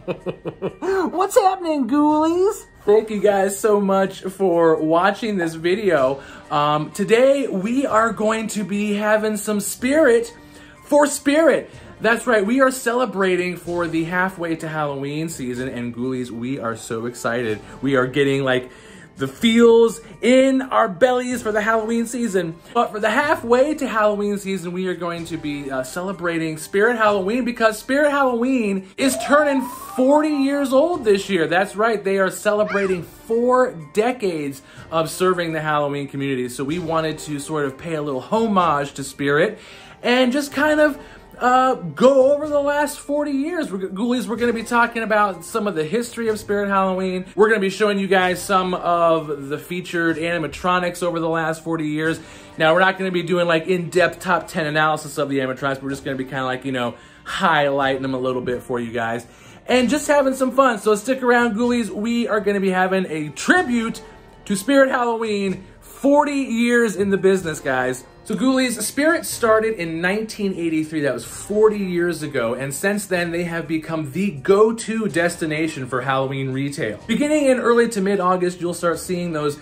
What's happening, ghoulies? Thank you guys so much for watching this video. Today we are going to be having some spirit for spirit. That's right, we are celebrating for the halfway to Halloween season, and ghoulies, we are so excited. We are getting like the feels in our bellies for the Halloween season. But for the halfway to Halloween season, we are going to be celebrating Spirit Halloween, because Spirit Halloween is turning 40 years old this year. That's right, they are celebrating 4 decades of serving the Halloween community. So we wanted to sort of pay a little homage to Spirit and just kind of go over the last 40 years. Ghoulies, we're going to be talking about some of the history of Spirit Halloween. We're going to be showing you guys some of the featured animatronics over the last 40 years. Now, we're not going to be doing like in-depth top 10 analysis of the animatronics. We're just going to be kind of like, you know, highlighting them a little bit for you guys and just having some fun. So stick around, Ghoulies. We are going to be having a tribute to Spirit Halloween, 40 years in the business, guys. So Ghoulies, Spirit started in 1983, that was 40 years ago, and since then they have become the go-to destination for Halloween retail. Beginning in early to mid-August, you'll start seeing those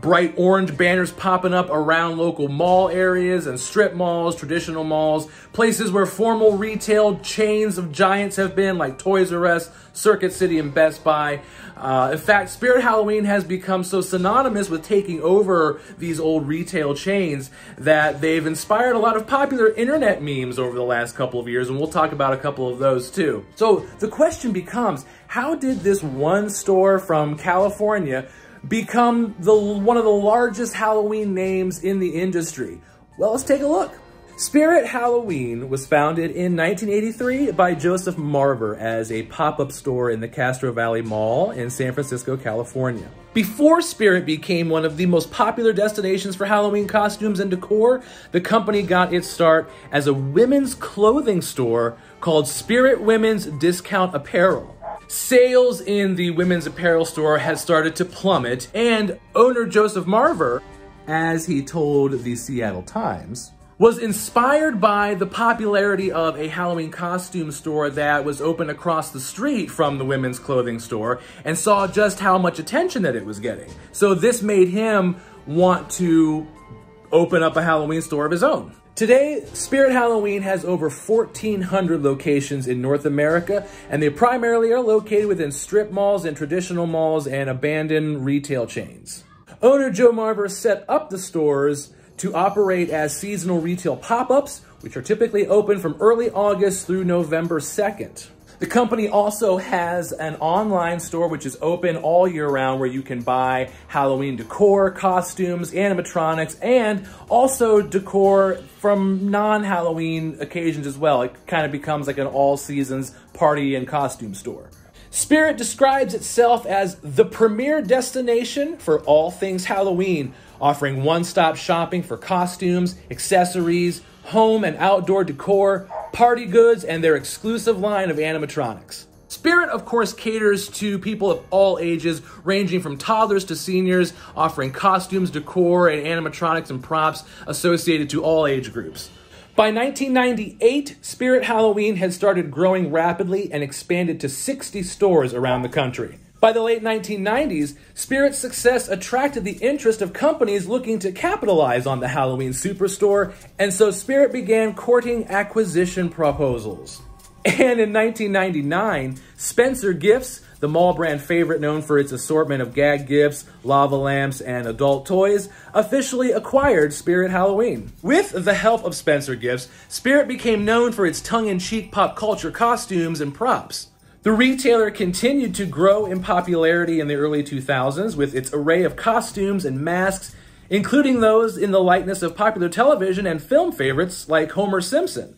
bright orange banners popping up around local mall areas and strip malls, traditional malls, places where formal retail chains of giants have been, like Toys R Us, Circuit City, and Best Buy. In fact, Spirit Halloween has become so synonymous with taking over these old retail chains that they've inspired a lot of popular internet memes over the last couple of years, and we'll talk about a couple of those too. So the question becomes, how did this one store from California become one of the largest Halloween names in the industry? Well, let's take a look. Spirit Halloween was founded in 1983 by Joseph Marver as a pop-up store in the Castro Valley Mall in San Francisco, California. Before Spirit became one of the most popular destinations for Halloween costumes and decor, the company got its start as a women's clothing store called Spirit Women's Discount Apparel. Sales in the women's apparel store had started to plummet, and owner Joseph Marver, as he told the Seattle Times, was inspired by the popularity of a Halloween costume store that was open across the street from the women's clothing store, and saw just how much attention that it was getting. So this made him want to open up a Halloween store of his own. Today, Spirit Halloween has over 1,400 locations in North America, and they primarily are located within strip malls and traditional malls and abandoned retail chains. Owner Joe Marver set up the stores to operate as seasonal retail pop-ups, which are typically open from early August through November 2nd. The company also has an online store which is open all year round, where you can buy Halloween decor, costumes, animatronics, and also decor from non-Halloween occasions as well. It kind of becomes like an all-seasons party and costume store. Spirit describes itself as the premier destination for all things Halloween, offering one-stop shopping for costumes, accessories, home and outdoor decor, party goods, and their exclusive line of animatronics. Spirit, of course, caters to people of all ages, ranging from toddlers to seniors, offering costumes, decor, and animatronics and props associated to all age groups. By 1998, Spirit Halloween had started growing rapidly and expanded to 60 stores around the country. By the late 1990s, Spirit's success attracted the interest of companies looking to capitalize on the Halloween superstore, and so Spirit began courting acquisition proposals. And in 1999, Spencer Gifts, the mall brand favorite known for its assortment of gag gifts, lava lamps, and adult toys, officially acquired Spirit Halloween. With the help of Spencer Gifts, Spirit became known for its tongue-in-cheek pop culture costumes and props. The retailer continued to grow in popularity in the early 2000s with its array of costumes and masks, including those in the likeness of popular television and film favorites like Homer Simpson.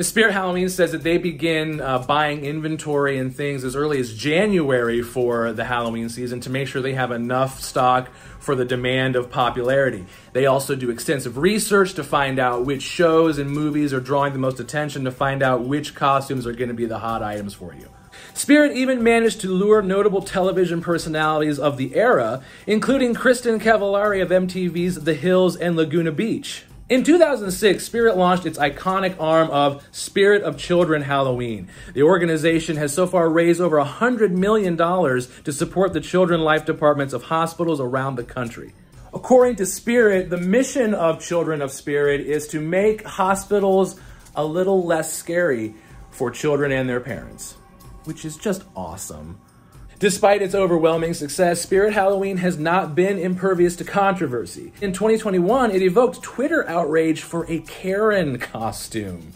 Spirit Halloween says that they begin buying inventory and things as early as January for the Halloween season to make sure they have enough stock for the demand of popularity. They also do extensive research to find out which shows and movies are drawing the most attention, to find out which costumes are going to be the hot items for you. Spirit even managed to lure notable television personalities of the era, including Kristen Cavallari of MTV's The Hills and Laguna Beach. In 2006, Spirit launched its iconic arm of Spirit of Children Halloween. The organization has so far raised over $100 million to support the children life departments of hospitals around the country. According to Spirit, the mission of Children of Spirit is to make hospitals a little less scary for children and their parents, which is just awesome. Despite its overwhelming success, Spirit Halloween has not been impervious to controversy. In 2021, it evoked Twitter outrage for a Karen costume.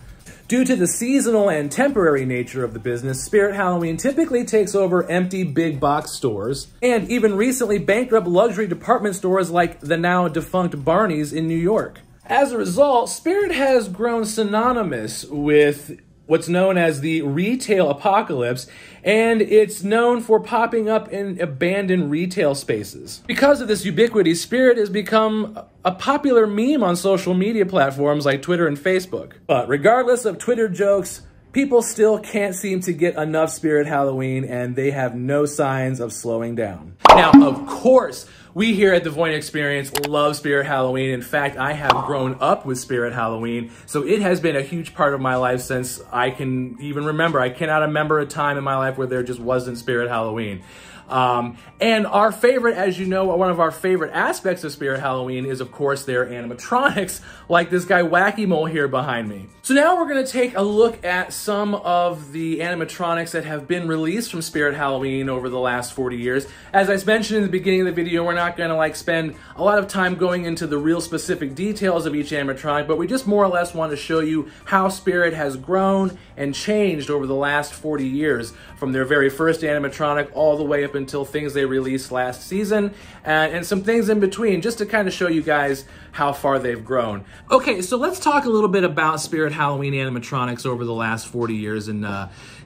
Due to the seasonal and temporary nature of the business, Spirit Halloween typically takes over empty big box stores, and even recently bankrupt luxury department stores like the now defunct Barney's in New York. As a result, Spirit has grown synonymous with what's known as the retail apocalypse, and it's known for popping up in abandoned retail spaces. Because of this ubiquity, Spirit has become a popular meme on social media platforms like Twitter and Facebook. But regardless of Twitter jokes, people still can't seem to get enough Spirit Halloween, and they have no signs of slowing down. Now, of course, we here at the Voina Experience love Spirit Halloween. In fact, I have grown up with Spirit Halloween, so it has been a huge part of my life since I can even remember. I cannot remember a time in my life where there just wasn't Spirit Halloween. And our favorite, as you know, one of our favorite aspects of Spirit Halloween is, of course, their animatronics, like this guy Wacky Mole here behind me. So now we're going to take a look at some of the animatronics that have been released from Spirit Halloween over the last 40 years. As I mentioned in the beginning of the video, we're not going to spend a lot of time going into the real specific details of each animatronic, but we just more or less want to show you how Spirit has grown and changed over the last 40 years, from their very first animatronic all the way up until things they released last season, and some things in between, just to kind of show you guys how far they've grown. Okay, so let's talk a little bit about Spirit Halloween animatronics over the last 40 years and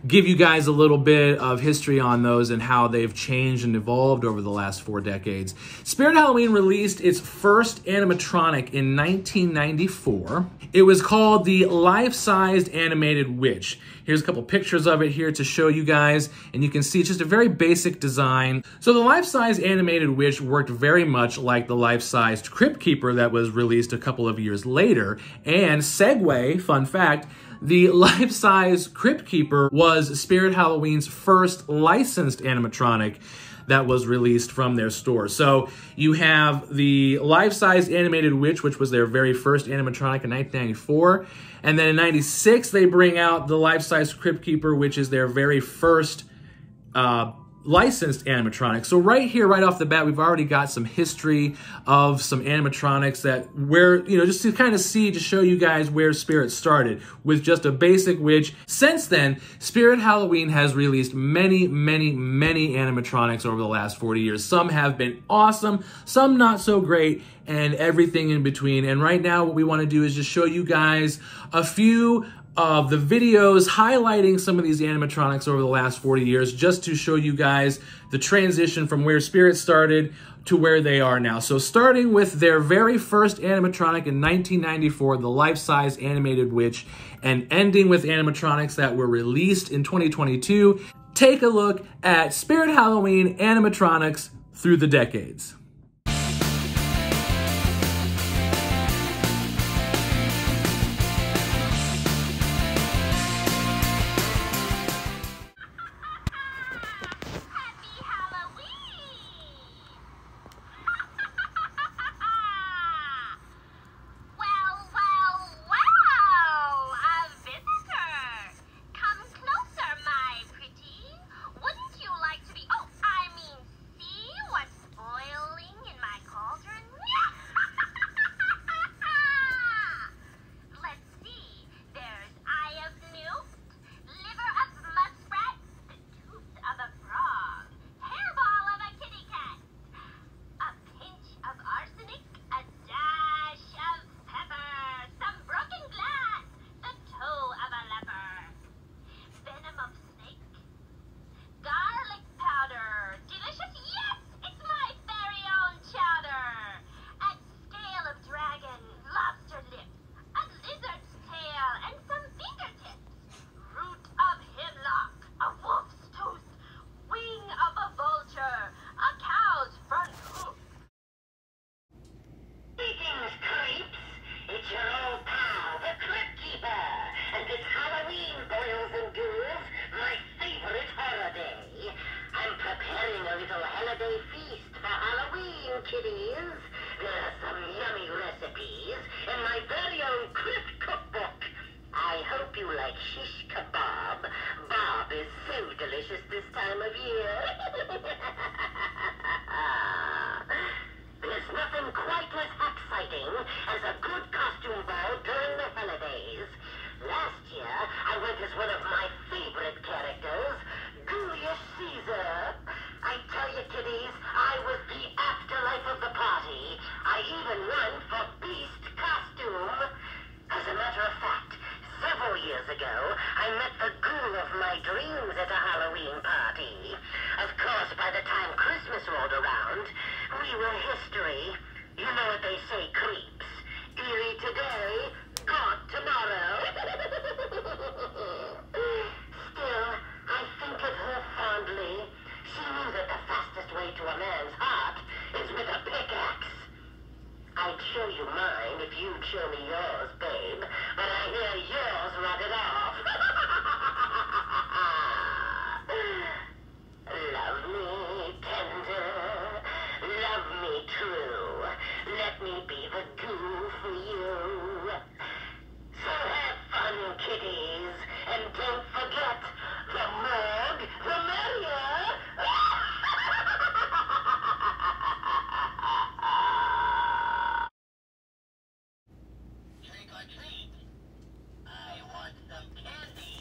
give you guys a little bit of history on those and how they've changed and evolved over the last 4 decades. Spirit Halloween released its first animatronic in 1994. It was called the Life-Sized Animated Witch. Here's a couple pictures of it here to show you guys, and you can see it's just a very basic design. So the Life-Sized Animated Witch worked very much like the life-sized Crypt Keeper that was released a couple of years later. And segue, fun fact, the life-size Crypt Keeper was Spirit Halloween's first licensed animatronic that was released from their store. So you have the life-size Animated Witch, which was their very first animatronic in 1994. And then in 96, they bring out the life-size Crypt Keeper, which is their very first licensed animatronics. So right here, right off the bat, we've already got some history of some animatronics that just to kind of see, to show you guys where Spirit started with just a basic witch. Since then, Spirit Halloween has released many, many, many animatronics over the last 40 years. Some have been awesome, some not so great, and everything in between. And right now, what we want to do is just show you guys a few of the videos highlighting some of these animatronics over the last 40 years, just to show you guys the transition from where Spirit started to where they are now. So starting with their very first animatronic in 1994, the life-size Animated Witch, and ending with animatronics that were released in 2022, take a look at Spirit Halloween animatronics through the decades. Boiling holiday feast for Halloween, kiddies. There are some yummy recipes in my very own Crypt cookbook. I hope you like shish kebab. Bob is so delicious this time of year. There's nothing quite as exciting as a good costume ball during the holidays. Last year, I went as one of my favorite characters, Julius Caesar. I tell you, kiddies, I was the afterlife of the party. I even won for Beast costume. As a matter of fact, several years ago, I met the ghoul of my dreams at a Halloween party. Of course, by the time Christmas rolled around, we were history. You know what they say, creeps. Eerie today, gone tomorrow. Still, I think of her fondly. She knew that the fastest way to a man's heart is with a pickaxe. I'd show you mine if you'd show me yours, babe, but I hear yours rotted off. Love me tender, love me true, let me be the goo for you. So have fun, kiddies, and don't forget, the more, the merrier. Trick or treat. I want some candy.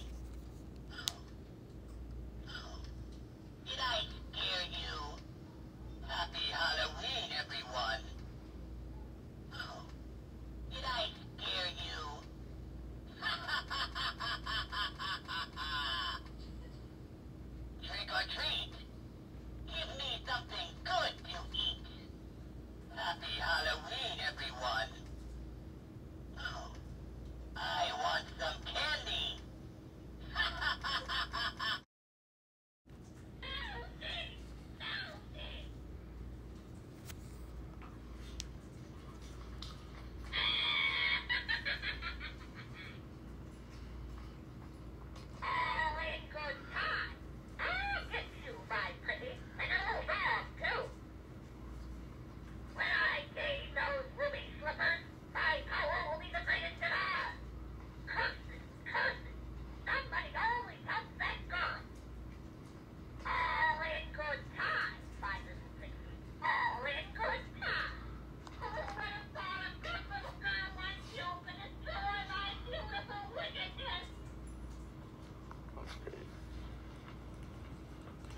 Did I scare you? Happy Halloween, everyone. Did I scare you? Trick or treat. Give me something good to eat. Happy Halloween, everyone. I want some candy.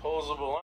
Posable.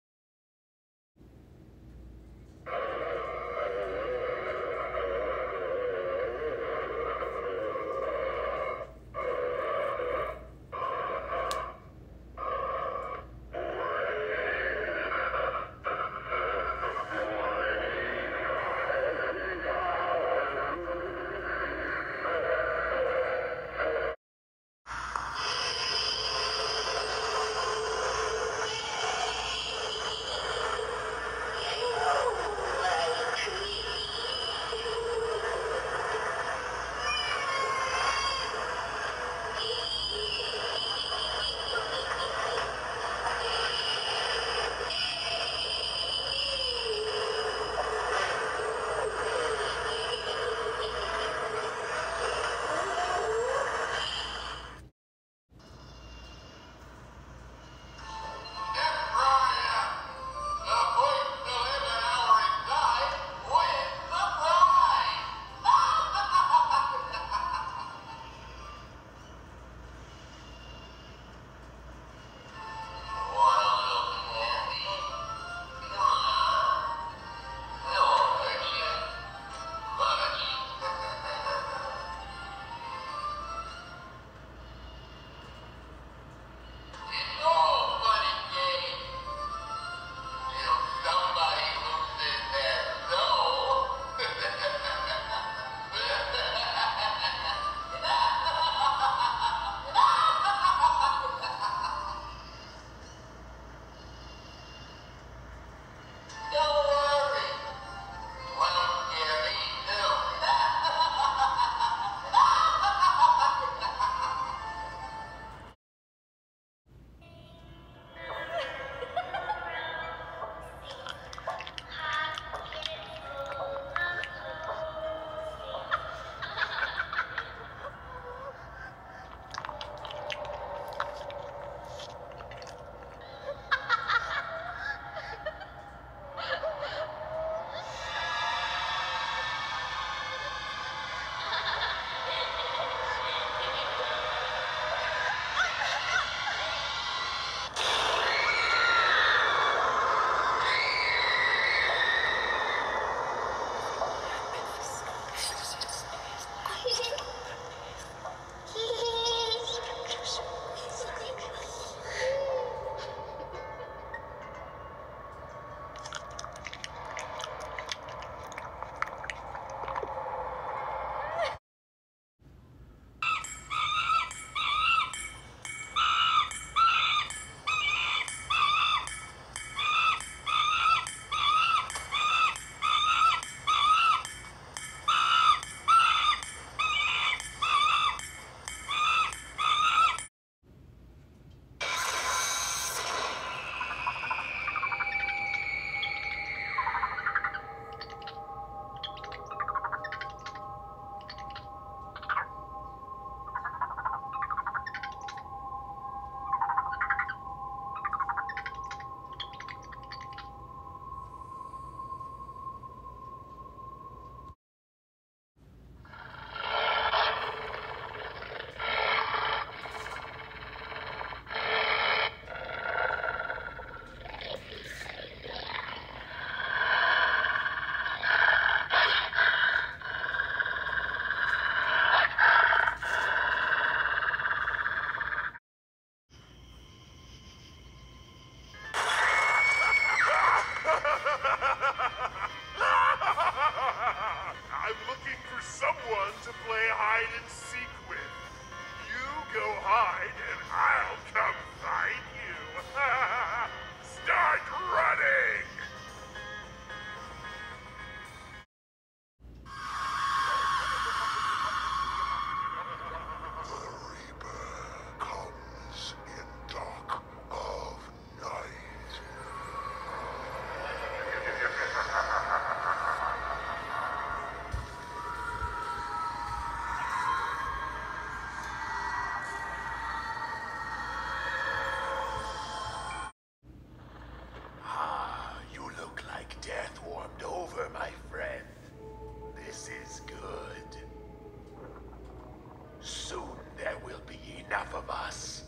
I'm looking for someone to play hide and seek with. You go hide and I'll come find you. Start running! The Reaper comes in dark of night. You look like death warmed over, my friend. This is good. Soon there will be enough of us.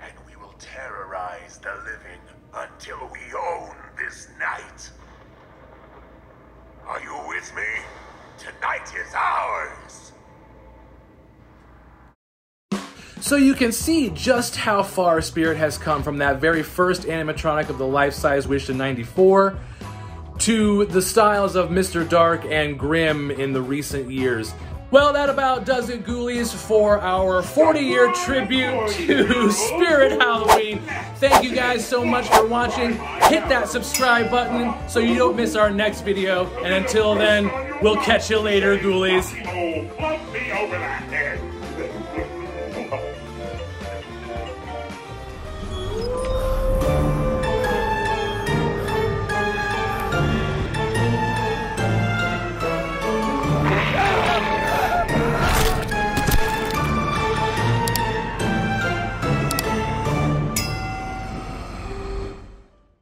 And we will terrorize the living until we own this night. Are you with me? Tonight is ours! So you can see just how far Spirit has come from that very first animatronic of the life-size Wish in '94 to the styles of Mr. Dark and Grimm in the recent years. Well, that about does it, Ghoulies, for our 40-year tribute to Spirit Halloween. Thank you guys so much for watching. Hit that subscribe button so you don't miss our next video. And until then, we'll catch you later, Ghoulies. Club me over the head.